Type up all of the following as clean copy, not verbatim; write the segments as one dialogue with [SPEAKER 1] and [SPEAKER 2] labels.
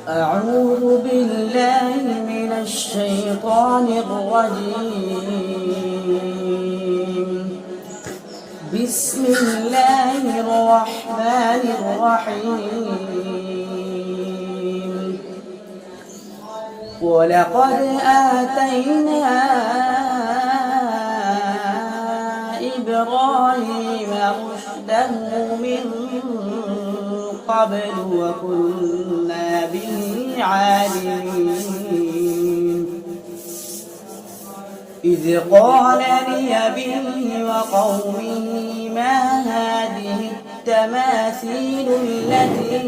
[SPEAKER 1] أعوذ بالله من الشيطان الرجيم. بسم الله الرحمن الرحيم. ولقد آتينا إبراهيم رشده من قبل وكنا به عالمين. إذ قال لأبيه وقومه ما هذه التماثيل التي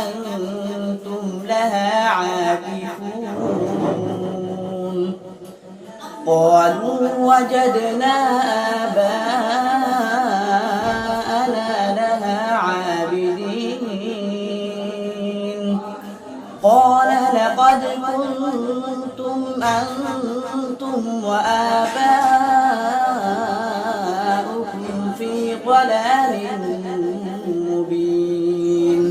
[SPEAKER 1] أنتم لها عاكفون. قالوا وجدنا آباءنا لها عابدين. قال لقد كنتم أنتم وآباؤكم في ضلال مبين.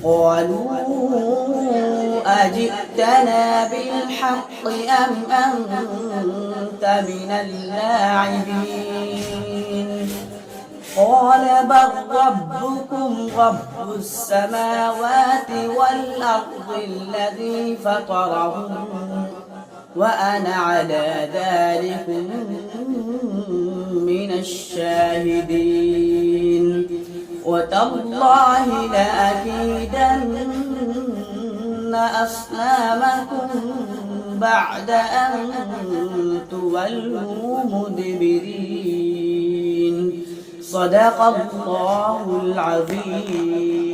[SPEAKER 1] قالوا أجئتنا بالحق أم أنت من اللاعبين؟ قال بل ربكم رب السماوات والأرض الذي فطرهم وأنا على ذلك من الشاهدين. وتالله لأكيدن أصنامكم بعد أن تولوا مدبرين. صدق الله العظيم.